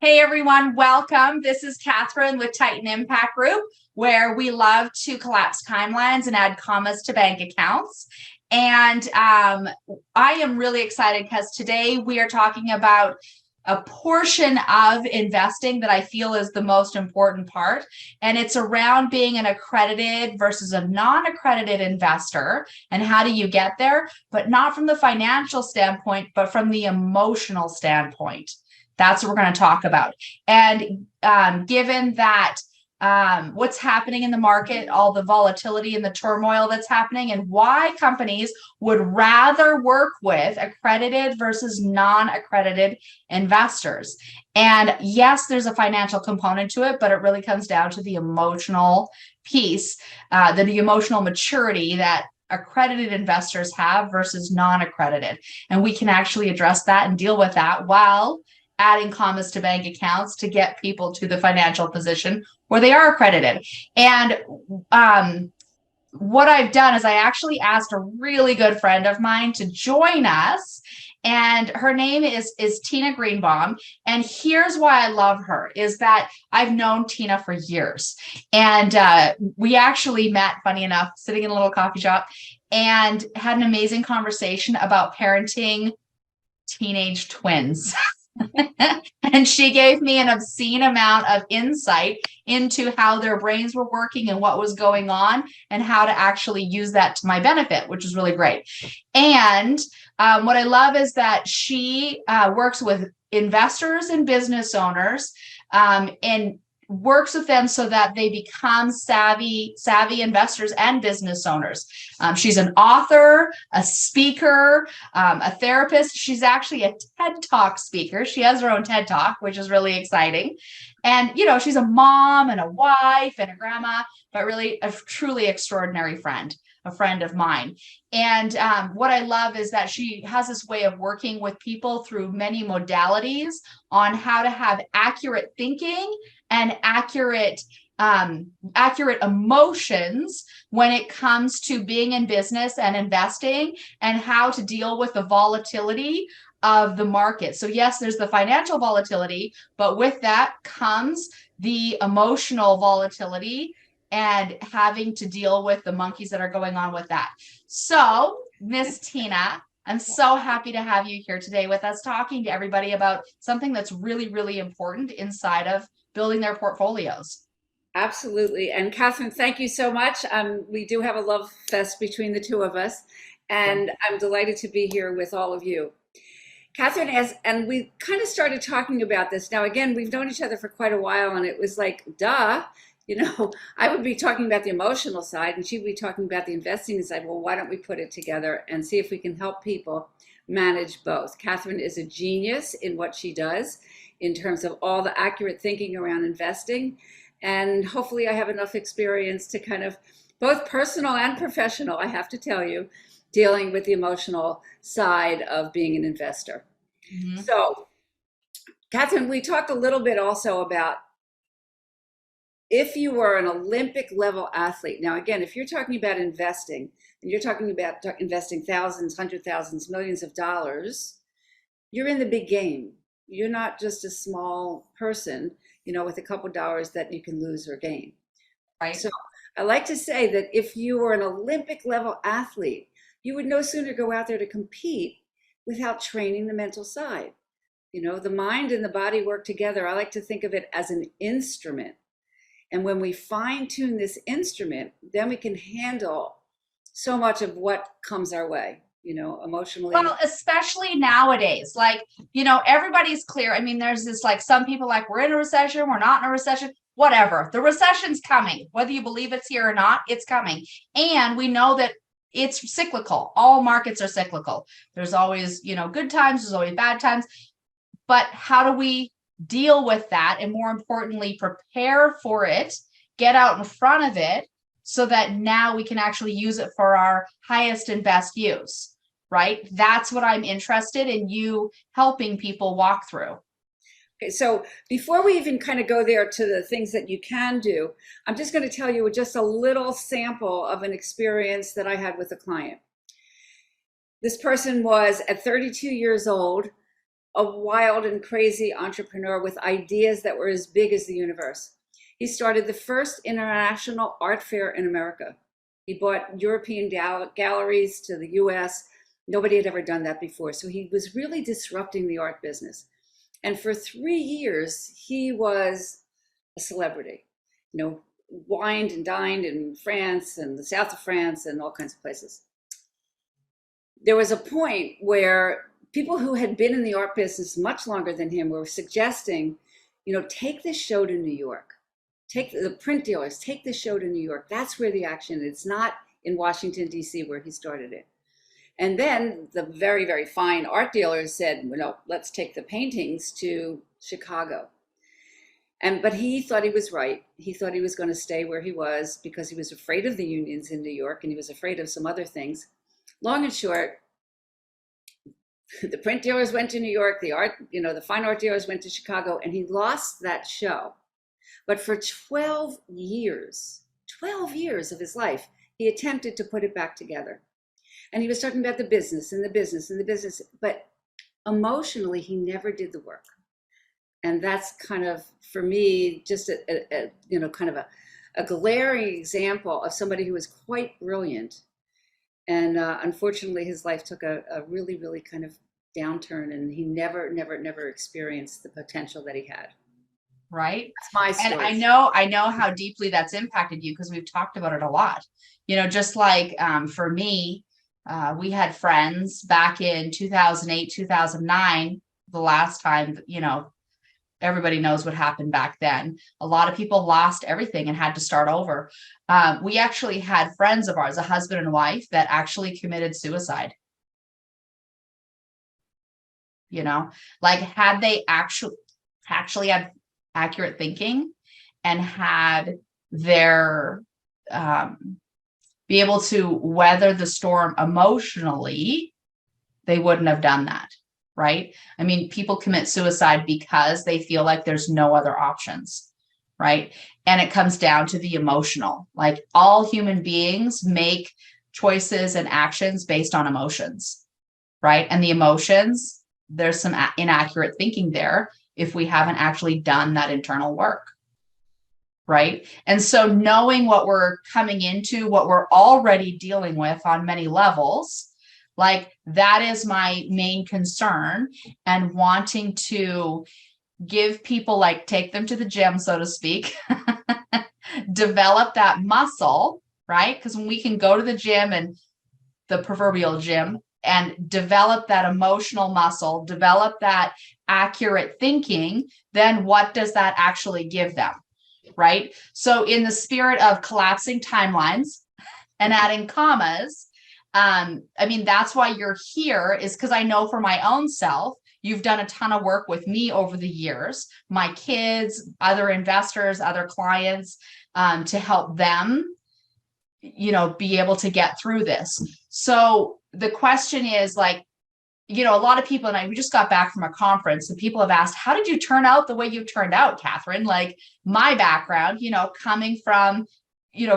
Hey everyone, welcome. This is Catherine with Titan Impact Group, where we love to collapse timelines and add commas to bank accounts. And I am really excited because today we are talking about a portion of investing that I feel is the most important part. And it's around being an accredited versus a non-accredited investor. And how do you get there? But not from the financial standpoint, but from the emotional standpoint. That's what we're going to talk about. And given that what's happening in the market, all the volatility and the turmoil that's happening, and why companies would rather work with accredited versus non-accredited investors. And yes, there's a financial component to it, but it really comes down to the emotional piece, the emotional maturity that accredited investors have versus non-accredited. And we can actually address that and deal with that while adding commas to bank accounts to get people to the financial position where they are accredited. And what I've done is I actually asked a really good friend of mine to join us. And her name is Tina Greenbaum. And here's why I love her is that I've known Tina for years. And we actually met, funny enough, sitting in a little coffee shop and had an amazing conversation about parenting teenage twins. And she gave me an obscene amount of insight into how their brains were working and what was going on and how to actually use that to my benefit, which is really great. And what I love is that she works with investors and business owners and works with them so that they become savvy investors and business owners. She's an author, a speaker, a therapist. She's actually a TED Talk speaker. She has her own TED Talk, which is really exciting. And, you know, she's a mom and a wife and a grandma, but really a truly extraordinary friend, a friend of mine. And what I love is that she has this way of working with people through many modalities on how to have accurate thinking and accurate emotions when it comes to being in business and investing and how to deal with the volatility of the market. So yes, there's the financial volatility, but with that comes the emotional volatility and having to deal with the monkeys that are going on with that. So, Miss Tina, I'm so happy to have you here today with us, talking to everybody about something that's really, really important inside of building their portfolios. Absolutely. And Catherine, thank you so much. We do have a love fest between the two of us, and I'm delighted to be here with all of you. Catherine, and we kind of started talking about this. Now, again, we've known each other for quite a while, and it was like, duh, I would be talking about the emotional side, and she'd be talking about the investing side. Well, why don't we put it together and see if we can help people manage both? Catherine is a genius in what she does in terms of all the accurate thinking around investing. And hopefully I have enough experience to kind of, both personal and professional, I have to tell you, dealing with the emotional side of being an investor. Mm-hmm. So, Catherine, we talked a little bit also about if you were an Olympic level athlete. Now, again, if you're talking about investing, and you're talking about investing thousands, hundred thousands, millions of dollars, you're in the big game. You're not just a small person, with a couple of dollars that you can lose or gain. Right. So I like to say that if you were an Olympic level athlete, you would no sooner go out there to compete without training the mental side. The mind and the body work together. I like to think of it as an instrument. And when we fine tune this instrument, then we can handle so much of what comes our way. Emotionally. Well, especially nowadays, everybody's clear. I mean, there's this, some people we're in a recession, we're not in a recession, whatever. The recession's coming, whether you believe it's here or not, it's coming. And we know that it's cyclical. All markets are cyclical. There's always, good times, there's always bad times. But how do we deal with that? And more importantly, prepare for it, get out in front of it so that now we can actually use it for our highest and best use. Right? That's what I'm interested in you helping people walk through. Okay, so before we even kind of go there to the things that you can do, I'm just going to tell you just a little sample of an experience that I had with a client. This person was at 32 years old, a wild and crazy entrepreneur with ideas that were as big as the universe. He started the first international art fair in America. He brought European galleries to the US. Nobody had ever done that before. So he was really disrupting the art business. And for 3 years, he was a celebrity, wined and dined in France and the south of France and all kinds of places. There was a point where people who had been in the art business much longer than him were suggesting, take this show to New York. Take the print dealers, take this show to New York. That's where the action is. It's not in Washington, D.C., where he started it. And then the very, very fine art dealers said, let's take the paintings to Chicago. But he thought he was right. He thought he was going to stay where he was because he was afraid of the unions in New York, and he was afraid of some other things. Long and short, the print dealers went to New York, the fine art dealers went to Chicago, and he lost that show. But for 12 years of his life, he attempted to put it back together. And he was talking about the business and the business and the business, but emotionally, he never did the work. And that's kind of, for me, just a glaring example of somebody who was quite brilliant. And unfortunately, his life took a really, really kind of downturn, and he never experienced the potential that he had. Right. That's my story. And I know how deeply that's impacted you because we've talked about it a lot. Just like for me, we had friends back in 2008, 2009, the last time, everybody knows what happened back then. A lot of people lost everything and had to start over. We actually had friends of ours, a husband and wife, that actually committed suicide. Like had they actually had accurate thinking and had their be able to weather the storm emotionally, they wouldn't have done that. Right? I mean, people commit suicide because they feel like there's no other options. Right? And it comes down to the emotional. Like all human beings make choices and actions based on emotions. Right? And the emotions, there's some inaccurate thinking there if we haven't actually done that internal work. Right? And so knowing what we're coming into, what we're already dealing with on many levels, like that is my main concern, and wanting to give people, like, take them to the gym, so to speak, develop that muscle, right? Because when we can go to the gym, and the proverbial gym, and develop that emotional muscle, develop that accurate thinking, then what does that actually give them? Right? So in the spirit of collapsing timelines and adding commas, I mean, that's why you're here, is because I know for my own self, you've done a ton of work with me over the years, my kids, other investors, other clients, to help them, be able to get through this. So the question is, like, a lot of people, and we just got back from a conference, and people have asked, how did you turn out the way you turned out, Catherine? Like my background, coming from,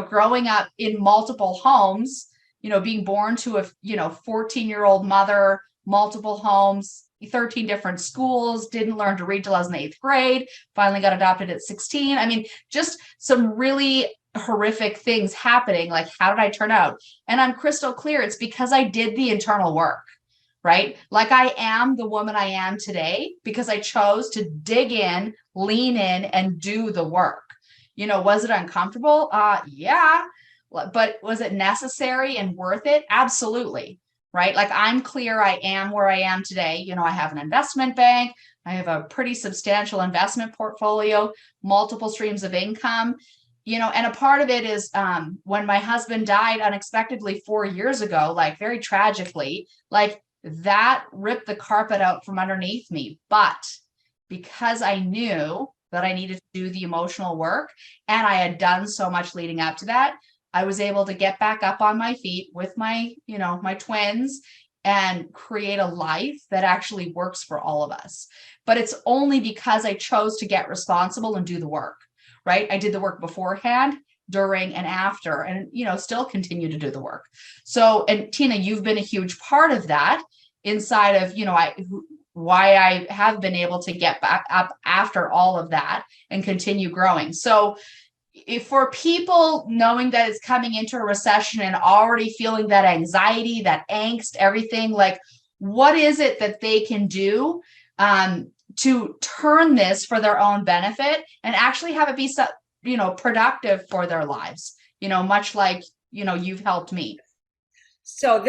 growing up in multiple homes, being born to a, 14-year-old mother, multiple homes, 13 different schools, didn't learn to read till I was in the 8th grade, finally got adopted at 16. I mean, just some really horrific things happening. Like, how did I turn out? And I'm crystal clear. It's because I did the internal work. Right? Like I am the woman I am today because I chose to dig in, lean in, and do the work. Was it uncomfortable? Yeah. But was it necessary and worth it? Absolutely. Right? Like I'm clear I am where I am today. I have an investment bank. I have a pretty substantial investment portfolio, multiple streams of income. And a part of it is when my husband died unexpectedly 4 years ago, like very tragically, like that ripped the carpet out from underneath me. But because I knew that I needed to do the emotional work, and I had done so much leading up to that, I was able to get back up on my feet with my, my twins, and create a life that actually works for all of us. But it's only because I chose to get responsible and do the work, right? I did the work beforehand, during, and after, and, still continue to do the work. So, and Tina, you've been a huge part of that inside of, why I have been able to get back up after all of that and continue growing. So if for people knowing that it's coming into a recession and already feeling that anxiety, that angst, everything, like what is it that they can do to turn this for their own benefit and actually have it be, productive for their lives, much like, you've helped me. So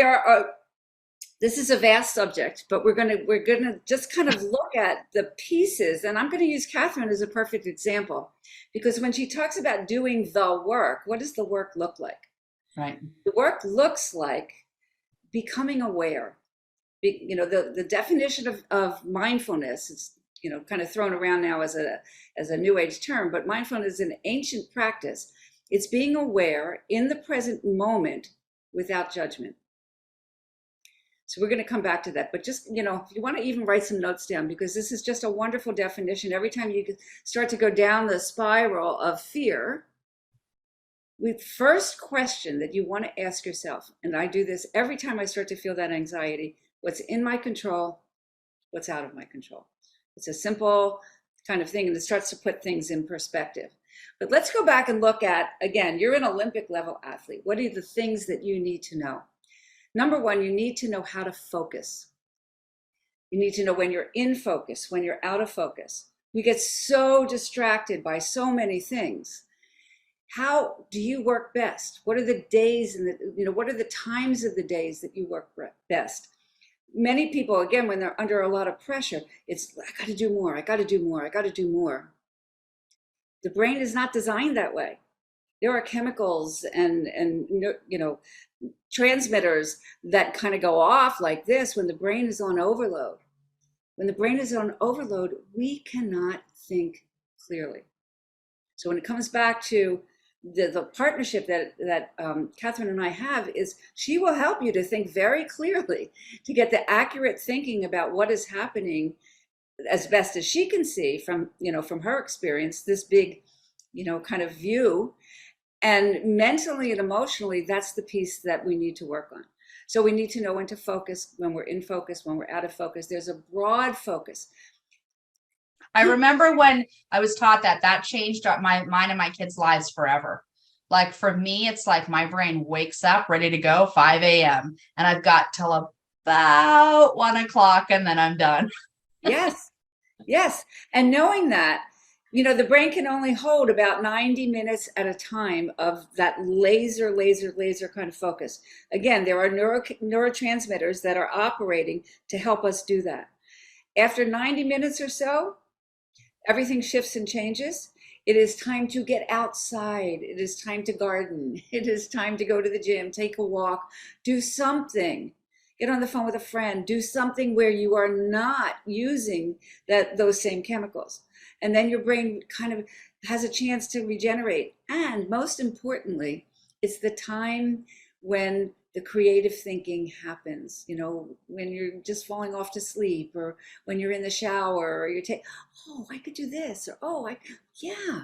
this is a vast subject, but we're gonna just kind of look at the pieces, and I'm going to use Catherine as a perfect example, because when she talks about doing the work, what does the work look like? Right. The work looks like becoming aware. The definition of mindfulness is kind of thrown around now as a new age term, but mindfulness is an ancient practice. It's being aware in the present moment without judgment. So we're going to come back to that, but just, if you want to even write some notes down, because this is just a wonderful definition. Every time you start to go down the spiral of fear, the first question that you want to ask yourself, and I do this every time I start to feel that anxiety: what's in my control? What's out of my control? It's a simple kind of thing, and it starts to put things in perspective. But let's go back and look at, again, you're an Olympic level athlete. What are the things that you need to know? Number one, you need to know how to focus. You need to know when you're in focus, when you're out of focus. We get so distracted by so many things. How do you work best? What are the days and what are the times of the days that you work best? Many people, again, when they're under a lot of pressure, it's, I got to do more, I got to do more, I got to do more. The brain is not designed that way. There are chemicals and transmitters that kind of go off like this when the brain is on overload. When the brain is on overload, we cannot think clearly. So when it comes back to the partnership that Catherine and I have, is she will help you to think very clearly, to get the accurate thinking about what is happening as best as she can see from her experience, this big, kind of view. And mentally and emotionally, that's the piece that we need to work on. So we need to know when to focus, when we're in focus, when we're out of focus. There's a broad focus. I remember when I was taught that changed mine and my kids' lives forever. Like for me, it's like my brain wakes up ready to go 5 a.m. and I've got till about 1 o'clock and then I'm done. Yes, yes. And knowing that, the brain can only hold about 90 minutes at a time of that laser kind of focus. Again, there are neurotransmitters that are operating to help us do that. After 90 minutes or so, everything shifts and changes. It is time to get outside. It is time to garden. It is time to go to the gym, take a walk, do something. Get on the phone with a friend, do something where you are not using those same chemicals. And then your brain kind of has a chance to regenerate. And most importantly, it's the time when the creative thinking happens, when you're just falling off to sleep, or when you're in the shower, or oh, I could do this, or yeah.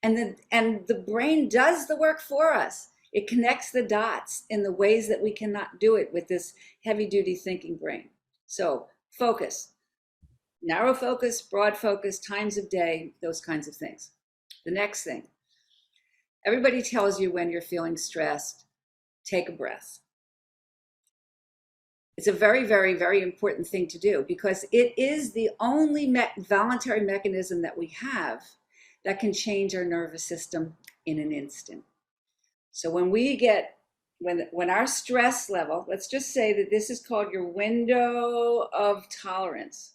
And the brain does the work for us. It connects the dots in the ways that we cannot do it with this heavy duty thinking brain. So focus, narrow focus, broad focus, times of day, those kinds of things. The next thing, everybody tells you when you're feeling stressed, take a breath. It's a very, very, very important thing to do, because it is the only voluntary mechanism that we have that can change our nervous system in an instant. So when our stress level, let's just say that this is called your window of tolerance,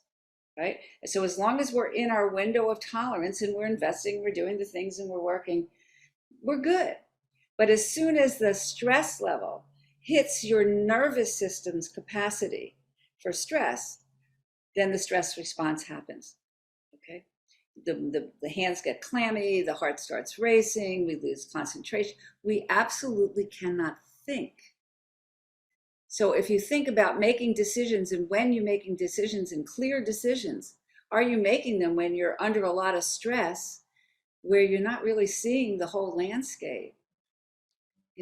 right? So as long as we're in our window of tolerance and we're investing, we're doing the things and we're working, we're good. But as soon as the stress level hits your nervous system's capacity for stress, then the stress response happens, okay? The hands get clammy, the heart starts racing, we lose concentration. We absolutely cannot think. So if you think about making decisions, and when you're making decisions and clear decisions, are you making them when you're under a lot of stress, where you're not really seeing the whole landscape?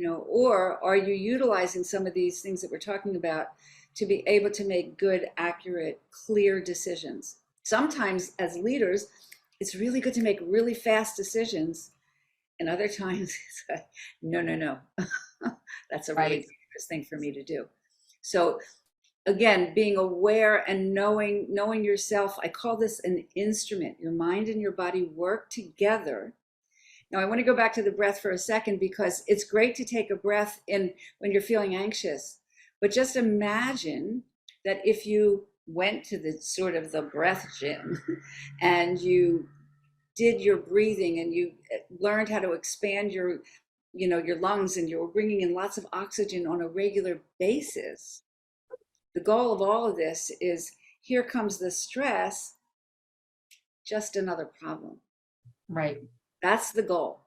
Or are you utilizing some of these things that we're talking about to be able to make good, accurate, clear decisions. Sometimes as leaders, it's really good to make really fast decisions. And other times it's like, no, no, no. That's a really Right. dangerous thing for me to do. So again, being aware and knowing yourself, I call this an instrument. Your mind and your body work together. Now I want to go back to the breath for a second, because it's great to take a breath in when you're feeling anxious, but just imagine that if you went to the sort of the breath gym and you did your breathing and you learned how to expand your lungs, and you're bringing in lots of oxygen on a regular basis. The goal of all of this is, here comes the stress, just another problem. Right. That's the goal.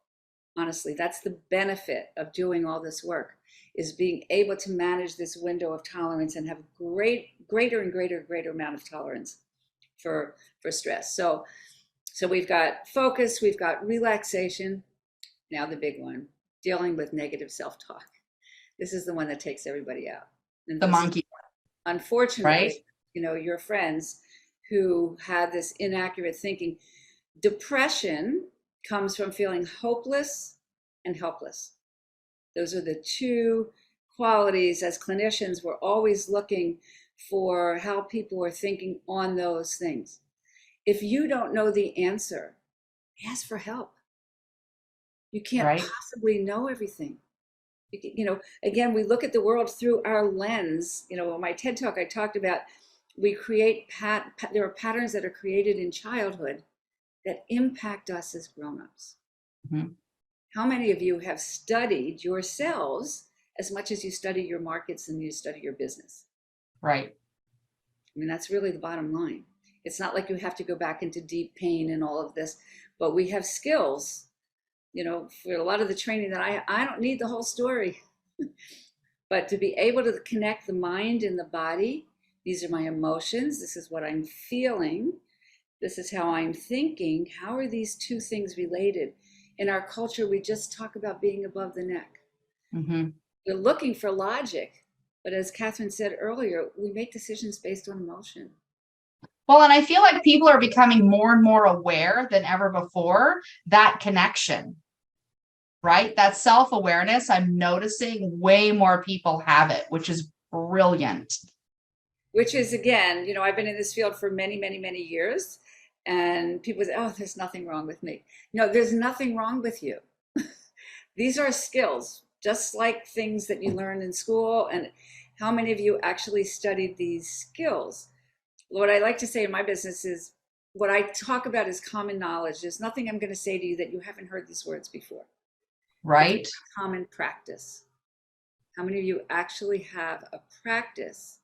Honestly, that's the benefit of doing all this work, is being able to manage this window of tolerance and have greater and greater amount of tolerance for stress. So we've got focus, we've got relaxation. Now the big one, dealing with negative self-talk. This is the one that takes everybody out. And The monkey, right? unfortunately, your friends who had this inaccurate thinking. Depression comes from feeling hopeless and helpless. Those are the two qualities. As clinicians, we're always looking for how people are thinking on those things. If you don't know the answer, ask for help. You can't Right. possibly know everything. Again, we look at the world through our lens. In my TED Talk, I talked about we create there are patterns that are created in childhood that impact us as grown-ups. Mm-hmm. How many of you have studied yourselves as much as you study your markets and you study your business? Right. I mean, that's really the bottom line. It's not like you have to go back into deep pain and all of this, but we have skills. For a lot of the training that I don't need the whole story, but to be able to connect the mind and the body. These are my emotions. This is what I'm feeling. This is how I'm thinking. How are these two things related? In our culture, we just talk about being above the neck. Mm-hmm. We're looking for logic, but as Catherine said earlier, we make decisions based on emotion. Well, and I feel like people are becoming more and more aware than ever before, that connection, right? That self-awareness, I'm noticing way more people have it, which is brilliant. Which is, again, I've been in this field for many, many, many years, and people say, oh, there's nothing wrong with me. No, there's nothing wrong with you. These are skills, just like things that you learn in school. And how many of you actually studied these skills? What I like to say in my business is, what I talk about is common knowledge. There's nothing I'm going to say to you that you haven't heard these words before. Right. It's common practice. How many of you actually have a practice?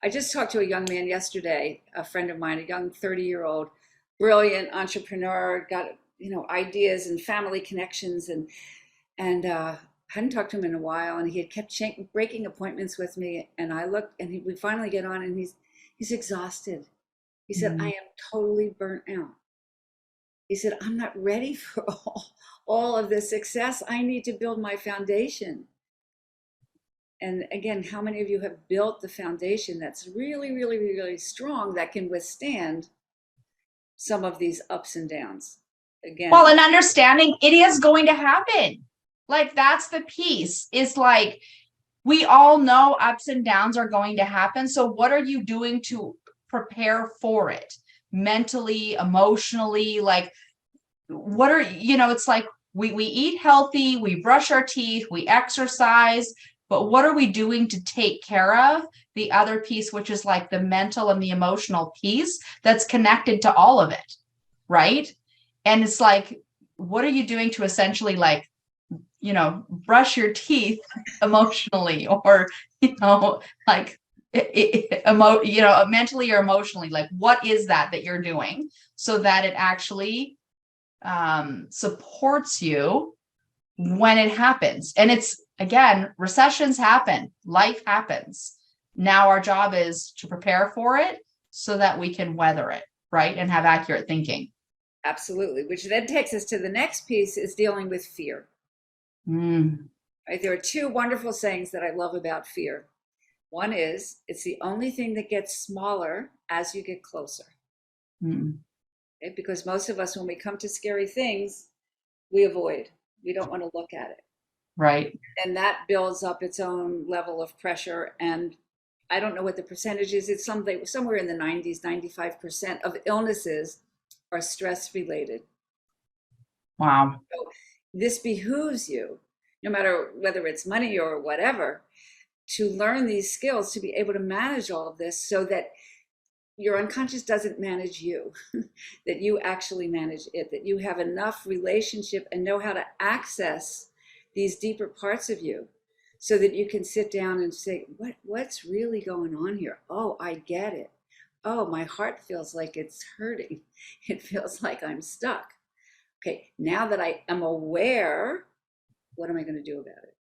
I just talked to a young man yesterday, a friend of mine, a young 30-year-old, brilliant entrepreneur, got ideas and family connections, and hadn't talked to him in a while, and he had kept breaking appointments with me, and I looked, and we finally get on, and he's exhausted. He said, I am totally burnt out. He said, I'm not ready for all of this success. I need to build my foundation. And again, how many of you have built the foundation that's really, really, really strong, that can withstand some of these ups and downs? Again, well, and understanding it is going to happen. Like, that's the piece, is like, we all know ups and downs are going to happen. So what are you doing to prepare for it? Mentally, emotionally, like, what are, it's like, we eat healthy, we brush our teeth, we exercise, but what are we doing to take care of the other piece, which is like the mental and the emotional piece that's connected to all of it, right? And it's like, what are you doing to essentially, like, brush your teeth emotionally, or, like, mentally or emotionally, like, what is that you're doing so that it actually supports you when it happens? And it's, again, recessions happen, life happens. Now our job is to prepare for it so that we can weather it, right? And have accurate thinking. Absolutely. Which then takes us to the next piece, is dealing with fear. Right? There are two wonderful sayings that I love about fear. One is it's the only thing that gets smaller as you get closer. Mm. Okay? Because most of us, when we come to scary things, we avoid. We don't want to look at it. Right. And that builds up its own level of pressure. And I don't know what the percentage is. It's somewhere in the 90s, 95% of illnesses are stress related. Wow. So this behooves you, no matter whether it's money or whatever, to learn these skills to be able to manage all of this so that your unconscious doesn't manage you, that you actually manage it, that you have enough relationship and know how to access these deeper parts of you so that you can sit down and say, what's really going on here? Oh, I get it. Oh, my heart feels like it's hurting. It feels like I'm stuck. Okay, now that I am aware, what am I going to do about it?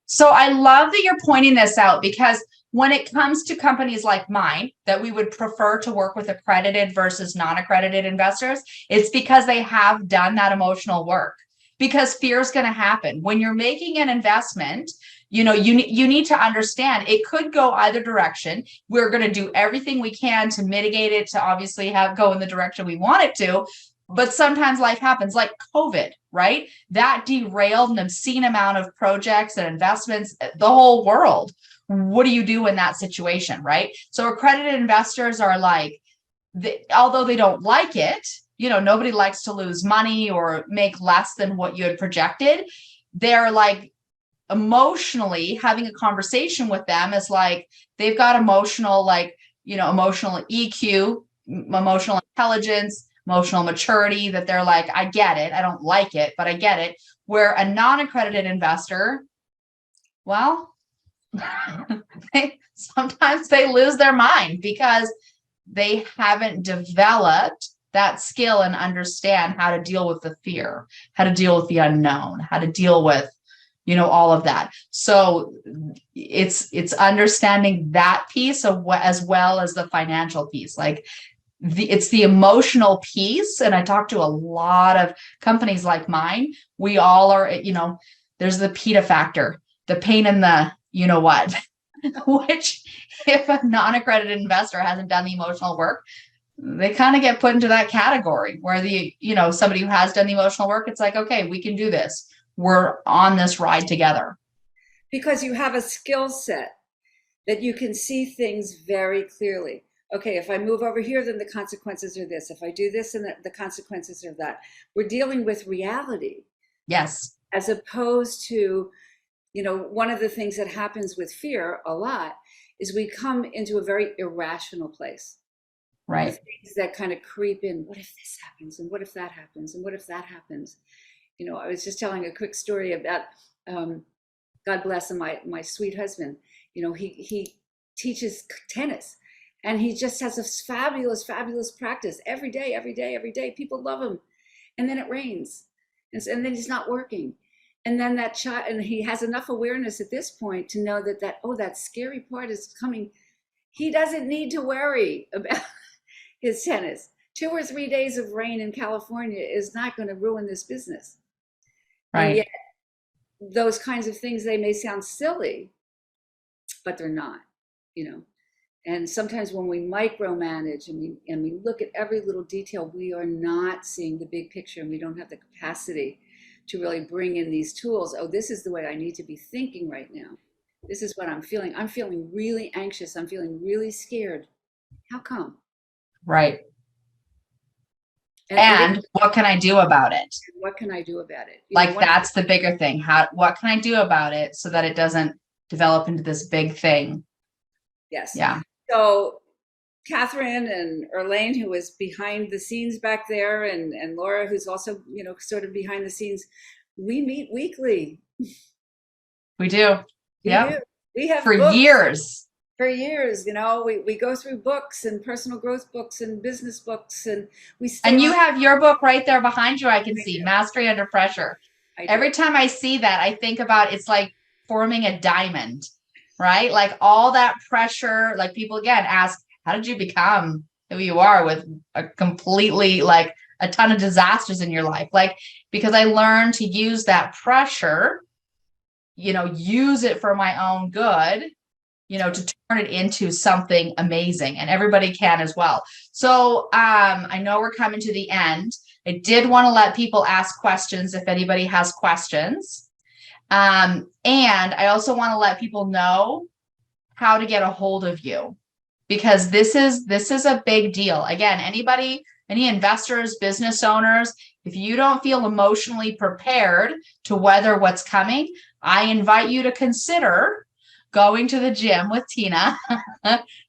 So I love that you're pointing this out, because when it comes to companies like mine that we would prefer to work with accredited versus non-accredited investors, it's because they have done that emotional work. Because fear is going to happen when you're making an investment. You need to understand it could go either direction. We're going to do everything we can to mitigate it, to obviously go in the direction we want it to. But sometimes life happens, like COVID, right? That derailed an obscene amount of projects and investments, the whole world. What do you do in that situation, right? So accredited investors are like, although they don't like it, nobody likes to lose money or make less than what you had projected. They're like, emotionally having a conversation with them is like, they've got emotional EQ, emotional intelligence, emotional maturity, that they're like, I get it. I don't like it, but I get it. Where a non-accredited investor, well, sometimes they lose their mind because they haven't developed that skill and understand how to deal with the fear, how to deal with the unknown, how to deal with, all of that. So it's understanding that piece of as well as the financial piece. Like it's the emotional piece. And I talk to a lot of companies like mine. We all are, there's the PETA factor, the pain in the, what, which if a non-accredited investor hasn't done the emotional work, they kind of get put into that category where somebody who has done the emotional work, it's like, okay, we can do this. We're on this ride together. Because you have a skill set that you can see things very clearly. Okay, if I move over here, then the consequences are this. If I do this, then the consequences are that. We're dealing with reality. Yes. As opposed to, one of the things that happens with fear a lot is we come into a very irrational place. Right. Things that kind of creep in. What if this happens? And what if that happens? And what if that happens? I was just telling a quick story about, God bless him, my sweet husband. He teaches tennis, and he just has a fabulous, fabulous practice every day, every day, every day. People love him. And then it rains, and then he's not working. And then that child, and he has enough awareness at this point to know that scary part is coming. He doesn't need to worry about his tennis. 2 or 3 days of rain in California is not going to ruin this business. Right. And yet, those kinds of things, they may sound silly, but they're not, And sometimes when we micromanage and we look at every little detail, we are not seeing the big picture, and we don't have the capacity to really bring in these tools. Oh, this is the way I need to be thinking right now. This is what I'm feeling. I'm feeling really anxious. I'm feeling really scared. How come? Right. And what can I do about it? What can I do about it? That's the bigger thing. What can I do about it so that it doesn't develop into this big thing? Yes. Yeah. So Catherine and Erlaine, who was behind the scenes back there, and Laura, who's also, sort of behind the scenes, we meet weekly. We do. Yeah. We have for books. years. For years, we go through books and personal growth books and business books, and you have your book right there behind you. I can see Mastery Under Pressure. Every time I see that, I think about it's like forming a diamond, right? Like all that pressure, like people again ask, how did you become who you are with a completely like a ton of disasters in your life? Like, because I learned to use that pressure, use it for my own good. to turn it into something amazing, and everybody can as well. So I know we're coming to the end. I did want to let people ask questions if anybody has questions. And I also want to let people know how to get a hold of you, because this is a big deal. Again, any investors, business owners, if you don't feel emotionally prepared to weather what's coming, I invite you to consider going to the gym with Tina,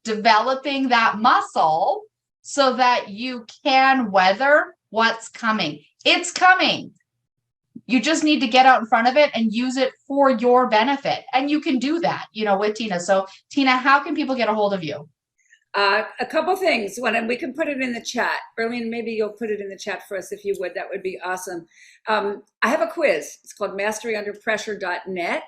developing that muscle so that you can weather what's coming. It's coming. You just need to get out in front of it and use it for your benefit. And you can do that, with Tina. So Tina, how can people get a hold of you? A couple things. One, and we can put it in the chat. Berlin, maybe you'll put it in the chat for us if you would. That would be awesome. I have a quiz. It's called masteryunderpressure.net.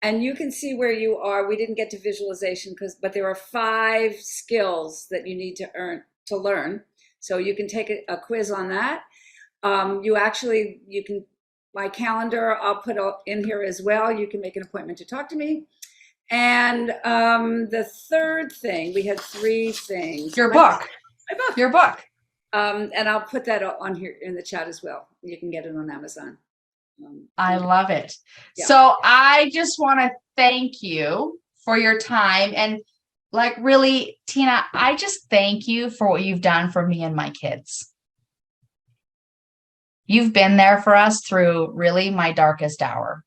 And you can see where you are. We didn't get to visualization but there are 5 skills that you need to learn. So you can take a quiz on that. You can, my calendar, I'll put in here as well. You can make an appointment to talk to me. And the third thing, we had 3 things. Your book. My book. Your book. And I'll put that on here in the chat as well. You can get it on Amazon. I love it. Yeah. So I just want to thank you for your time. And really, Tina, I just thank you for what you've done for me and my kids. You've been there for us through really my darkest hour,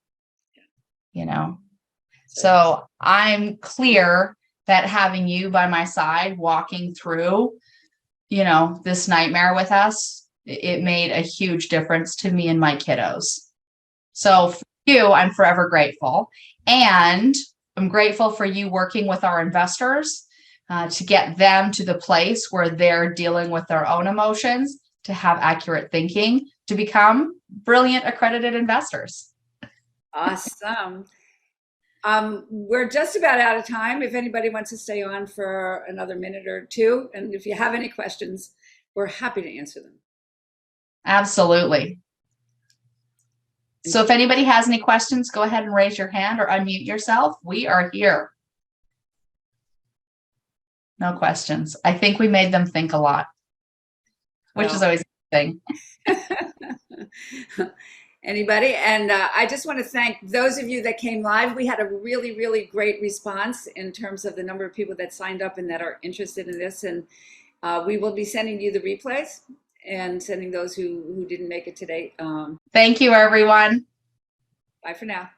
So I'm clear that having you by my side, walking through, this nightmare with us, it made a huge difference to me and my kiddos. So for you, I'm forever grateful. And I'm grateful for you working with our investors to get them to the place where they're dealing with their own emotions, to have accurate thinking, to become brilliant accredited investors. Awesome. We're just about out of time. If anybody wants to stay on for another minute or 2, and if you have any questions, we're happy to answer them. Absolutely. So if anybody has any questions, go ahead and raise your hand or unmute yourself. We are here. No questions. I think we made them think a lot, which is always a thing. Anybody? And I just want to thank those of you that came live. We had a really, really great response in terms of the number of people that signed up and that are interested in this. And we will be sending you the replays and sending those who didn't make it today. Thank you, everyone. Bye for now.